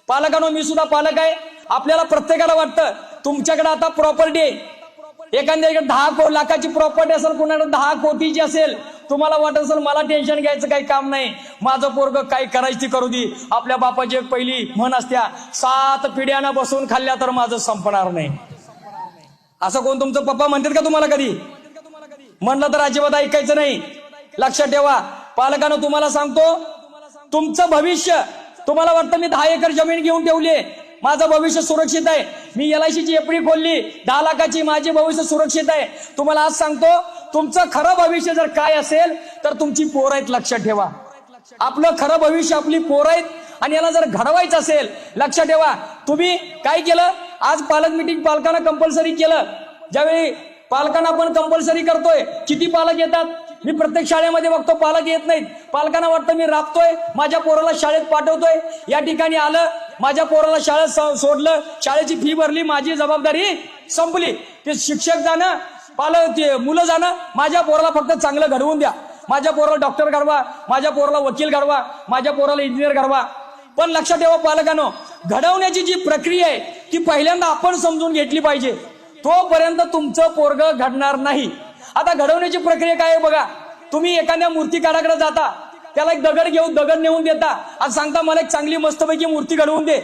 पालकांनो, मी सुद्धा पालक आहे. आपल्याला प्रत्येकाला वाटतं तुमच्याकडे आता प्रॉपर्टी आहे, एखाद्याकडे 10 लाखाची प्रॉपर्टी असेल, कुणाकडे 10 कोटीची असेल. तुम्हाला वाटत असेल मला टेन्शन घ्यायचं काही काम नाही, माझं पोरग काय करायची ती करू दे. आपल्या बापाची एक पहिली म्हण असत्या, 7 पिढ्यानं बसून खाल्ल्या तर माझं संपणार नाही. असं कोण तुमचं पप्पा म्हणतात का तुम्हाला कधी? म्हणलं तर अजिबात ऐकायचं नाही. लक्षात ठेवा पालकांनो, तुम्हाला सांगतो तुमचं भविष्य, तुम्हाला वाटतं मी 10 एकर जमीन घेऊन ठेवली, माझं भविष्य सुरक्षित आहे, मी LIC ची एफडी खोलली 10 लाखाची, माझे भविष्य सुरक्षित आहे. तुम्हाला आज सांगतो तुमचं खरं भविष्य जर काय असेल तर तुमची पोरं आहेत. लक्षात ठेवा आपलं खरं भविष्य आपली पोरं आहेत. आणि याला जर घडवायचं असेल, लक्षात ठेवा तुम्ही काय केलं, आज पालक मिटिंग पालकांना कंपल्सरी केलं. ज्यावेळी पालकांना आपण कंपल्सरी करतोय, किती पालक येतात? मी प्रत्येक शाळेमध्ये बघतो पालक येत नाहीत. पालकांना वाटतं मी राबतोय, माझ्या पोराला शाळेत पाठवतोय, या ठिकाणी आलं, माझ्या पोराला शाळेत सोडलं, शाळेची फी भरली, माझी जबाबदारी संपली. ते शिक्षक जाणं, पालक ते मुलं जाणं, माझ्या पोराला फक्त चांगलं घडवून द्या, माझ्या पोराला डॉक्टर घडवा, माझ्या पोराला वकील घडवा, माझ्या पोराला इंजिनियर घडवा. पण लक्षात ठेवा पालकांनो, घडवण्याची जी प्रक्रिया आहे ती पहिल्यांदा आपण समजून घेतली पाहिजे. तोपर्यंत तुमचं पोरग घडणार नाही. आता घडवण्याची प्रक्रिया काय आहे बघा, तुम्ही एखाद्या मूर्तिकाराकडे जाता, त्याला एक दगड नेऊन देता आणि सांगता मला एक चांगली मस्तपैकी मूर्ती घडवून दे.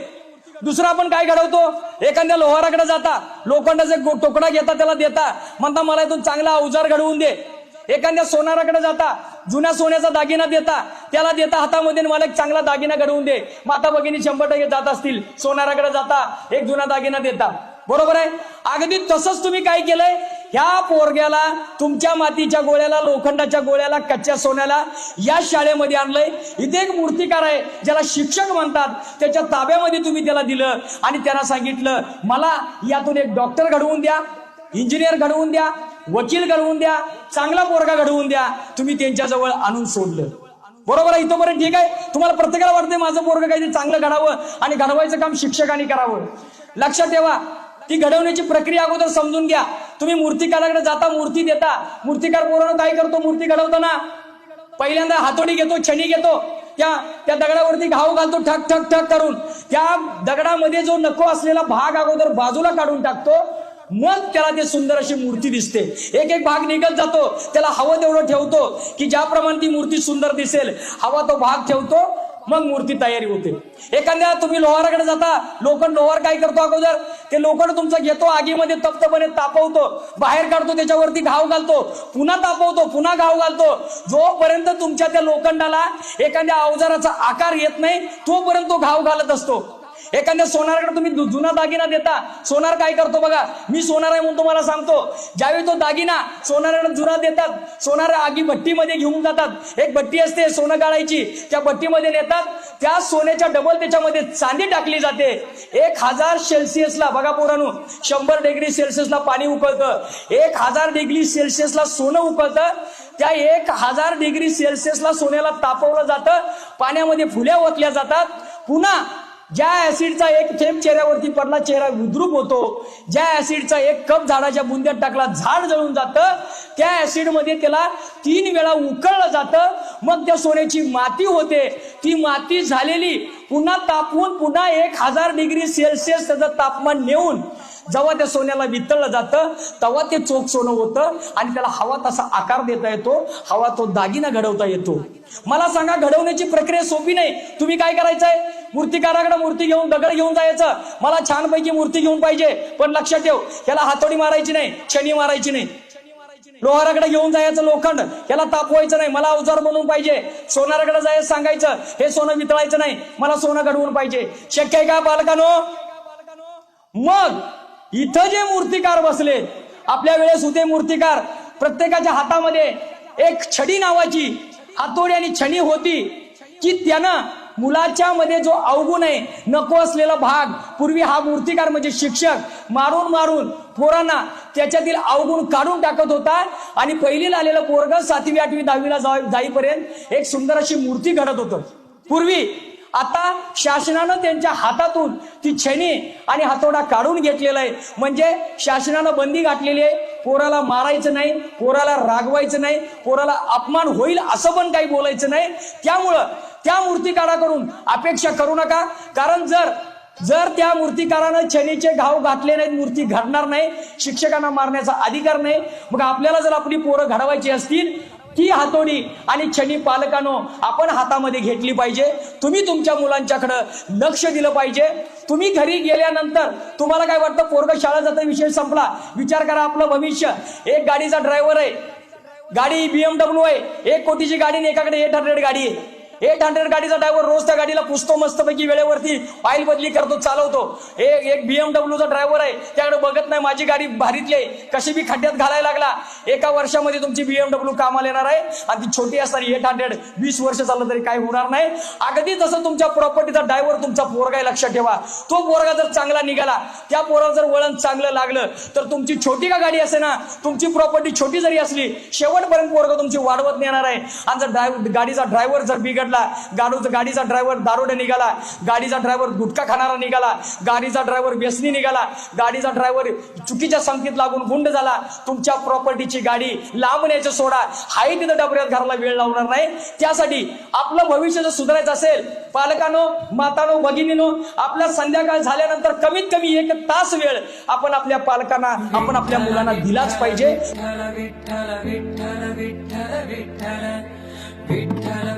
दुसरा आपण काय घडवतो, एखाद्या लोहाराकडे जाता, लोखंडाचा तुकडा घेता त्याला देता, म्हणता मला इथून चांगला अवजार घडवून दे. एखाद्या सोनाराकडे जाता, जुन्या सोन्याचा दागिना देता, त्याला देता हातामध्ये, मला एक चांगला दागिना घडवून दे. माता भगिनी 100% जात असतील, सोनाराकडे जाता, एक जुना दागिना देता, बरोबर आहे. अगदी तसंच तुम्ही काय केलंय, ह्या पोरग्याला तुमच्या मातीच्या गोळ्याला, लोखंडाच्या गोळ्याला, कच्च्या सोन्याला या शाळेमध्ये आणलंय. इथे एक मूर्तिकार आहे ज्याला शिक्षक म्हणतात, त्याच्या ताब्यामध्ये तुम्ही त्याला दिलं आणि त्यांना सांगितलं मला यातून एक डॉक्टर घडवून द्या, इंजिनियर घडवून द्या, वकील घडवून द्या, चांगला पोरगा घडवून द्या. तुम्ही त्यांच्याजवळ आणून सोडलं, बरोबर आहे. इथंपर्यंत ठीक आहे. तुम्हाला प्रत्येकाला वाटतंय माझं पोरग काहीतरी चांगलं घडावं आणि घडवायचं काम शिक्षकांनी करावं. लक्षात ठेवा ती घडवण्याची प्रक्रिया अगोदर समजून घ्या. तुम्ही मूर्तिकाराकडे जाता, मूर्ती देता, मूर्तिकार पोरानं काय करतो, मूर्ती घडवताना पहिल्यांदा हातोडी घेतो, छणी घेतो, त्या दगडावरती घाव घालतो, ठक ठक ठक करून त्या दगडामध्ये जो नको असलेला भाग अगोदर बाजूला काढून टाकतो, मग त्याला ते सुंदर अशी मूर्ती दिसते. एक एक भाग निघत जातो, त्याला हवं तेवढं ठेवतो की ज्याप्रमाणे ती मूर्ती सुंदर दिसेल, हवा तो भाग ठेवतो, मग मूर्ती तयारी होते. एखाद्या तुम्ही लोहाराकडे जाता, लोहार काय करतो, अगोदर ते लोखंड तुमचं घेतो, आगीमध्ये तप्तपणे तापवतो, बाहेर काढतो, त्याच्यावरती घाव घालतो, पुन्हा तापवतो, पुन्हा घाव घालतो. जोपर्यंत तुमच्या त्या लोखंडाला एखाद्या अवजाराचा आकार येत नाही तोपर्यंत तो घाव घालत असतो. एखाद्या सोनाराकडे तुम्ही जुना दागिना देता, सोनार काय करतो बघा, मी सोनार आहे म्हणून तुम्हाला सांगतो, ज्यावेळी तो दागिना सोनाराकडे जुना देतात, सोनार आगी भट्टीमध्ये घेऊन जातात, एक भट्टी असते सोनं गाळायची, त्या भट्टीमध्ये नेतात, त्या सोन्याच्या डबल त्याच्यामध्ये चांदी टाकली जाते. 1000 सेल्सिअसला बघा पोरांनो, 100 डिग्री सेल्सिअसला पाणी उकळतं, 1000 डिग्री सेल्सिअसला सोनं उकळतं. त्या 1000 डिग्री सेल्सिअसला सोन्याला तापवलं जातं, पाण्यामध्ये फुल्या ओतल्या जातात. पुन्हा ज्या ऍसिडचा एक थेंब चेहऱ्यावरती पडला, चेहरा विद्रूप होतो. ज्या ऍसिडचा एक कप झाडाच्या बुंद्यात टाकला, झाड जळून जातं. त्या ऍसिड मध्ये त्याला 3 वेळा उकळलं जातं, मग त्या सोन्याची माती होते. ती माती झालेली पुन्हा तापवून पुन्हा 1000 डिग्री सेल्सिअस त्याचं तापमान नेऊन जेव्हा त्या सोन्याला वितळलं जातं, तेव्हा ते चोख सोनं होतं आणि त्याला हवा तसा आकार देता येतो, हवा तो दागिना घडवता येतो. मला सांगा, घडवण्याची प्रक्रिया सोपी नाही. तुम्ही काय करायचंय, मूर्तिकाराकडे मूर्ती घेऊन, दगड घेऊन जायचं, मला छानपैकी मूर्ती घेऊन पाहिजे, पण लक्षात ठेव याला हातोडी मारायची नाही, छणी मारायची नाही. लोहाराकडे घेऊन जायचं लोखंड, याला तापवायचं नाही, मला अवजार बनवून पाहिजे. सोनाराकडे जायचं, सांगायचं हे सोनं वितळायचं नाही, मला सोनं घडवून पाहिजे. शक्य आहे का पालकांनो? मग इथं जे मूर्तिकार बसले, आपल्या वेळेस होते मूर्तिकार, प्रत्येकाच्या हातामध्ये एक छडी नावाची हातोडी आणि छडी होती की त्यानं मुलाच्या मध्ये जो अवगुण आहे, नको असलेला भाग, पूर्वी हा मूर्तिकार म्हणजे शिक्षक मारून मारून पोरांना त्याच्यातील अवगुण काढून टाकत होता आणि पहिलीला आलेलं पोरग 7वी 8वी 10वीला जाईपर्यंत एक सुंदर अशी मूर्ती घडत होतं पूर्वी. आता शासनानं त्यांच्या हातातून ती छेनी आणि हातोडा काढून घेतलेला आहे, म्हणजे शासनानं बंदी घातलेली आहे. पोराला मारायचं नाही, पोराला रागवायचं नाही, पोराला अपमान होईल असं पण काही बोलायचं नाही. त्यामुळं त्या मूर्तिकाराकडून अपेक्षा करू नका, कारण जर जर त्या मूर्तिकारानं छनीचे घाव घातले नाहीत, मूर्ती घडणार नाही, शिक्षकांना मारण्याचा अधिकार नाही. मग आपल्याला जर आपली पोरं घडवायची असतील, ती हातोडी आणि छनी पालकांनो आपण हातामध्ये घेतली पाहिजे. तुम्ही तुमच्या मुलांच्याकडे लक्ष दिलं पाहिजे. तुम्ही घरी गेल्यानंतर तुम्हाला काय वाटतं, पोरगं शाळा जातं, विषय संपला. विचार करा, आपलं भविष्य. एक गाडीचा ड्रायव्हर आहे, गाडी BMW आहे, 1 कोटीची गाडी आणि एकाकडे 800 गाडी आहे. 800 गाडीचा ड्रायव्हर रोज त्या गाडीला पुसतो, मस्तपैकी वेळेवरती ऑइल बदली करतो, चालवतो. एक BMWचा ड्रायव्हर आहे, त्याकडे बघत नाही, माझी गाडी भारीतली आहे, कशी बी खड्ड्यात घालायला लागला. एका वर्षामध्ये तुमची BMW कामाला येणार आहे आणि ती छोटी असणारी 800 20 वर्ष चाललं तरी काही होणार नाही. अगदी जसं तुमच्या प्रॉपर्टीचा ड्रायव्हर तुमचा पोरगा आहे, लक्षात ठेवा. तो पोरगा जर चांगला निघाला, त्या पोराला जर वळण चांगलं लागलं, तर तुमची छोटी का गाडी असे ना, तुमची प्रॉपर्टी छोटी जरी असली, शेवटपर्यंत पोरगा तुमची वाढवत नेणार आहे. आणि जर गाडीचा ड्रायव्हर जर बिघडला, गाडीचा ड्रायव्हर दारोडे निघाला, गाडीचा ड्रायव्हर गुटखा खाणारा निघाला, गाडीचा ड्रायव्हर व्यसनी निघाला, गाडीचा ड्रायव्हर चुकीच्या संगतीत लागून गुंड झाला, तुमच्या प्रॉपर्टीची गाडी लांबण्याचं सोडा, हाय तिथं डबऱ्यात घराला वेळ लावणार नाही. त्यासाठी आपलं भविष्य जर सुधारायचं असेल, पालकांनो, मातांनो, भगिनीनो, आपल्या संध्याकाळ झाल्यानंतर कमीत कमी 1 तास वेळ आपण आपल्या पालकांना, आपण आपल्या मुलांना दिलाच पाहिजे. विठ्ठल विठ्ठल विठ्ठल विठ्ठल विठ्ठल विठ्ठल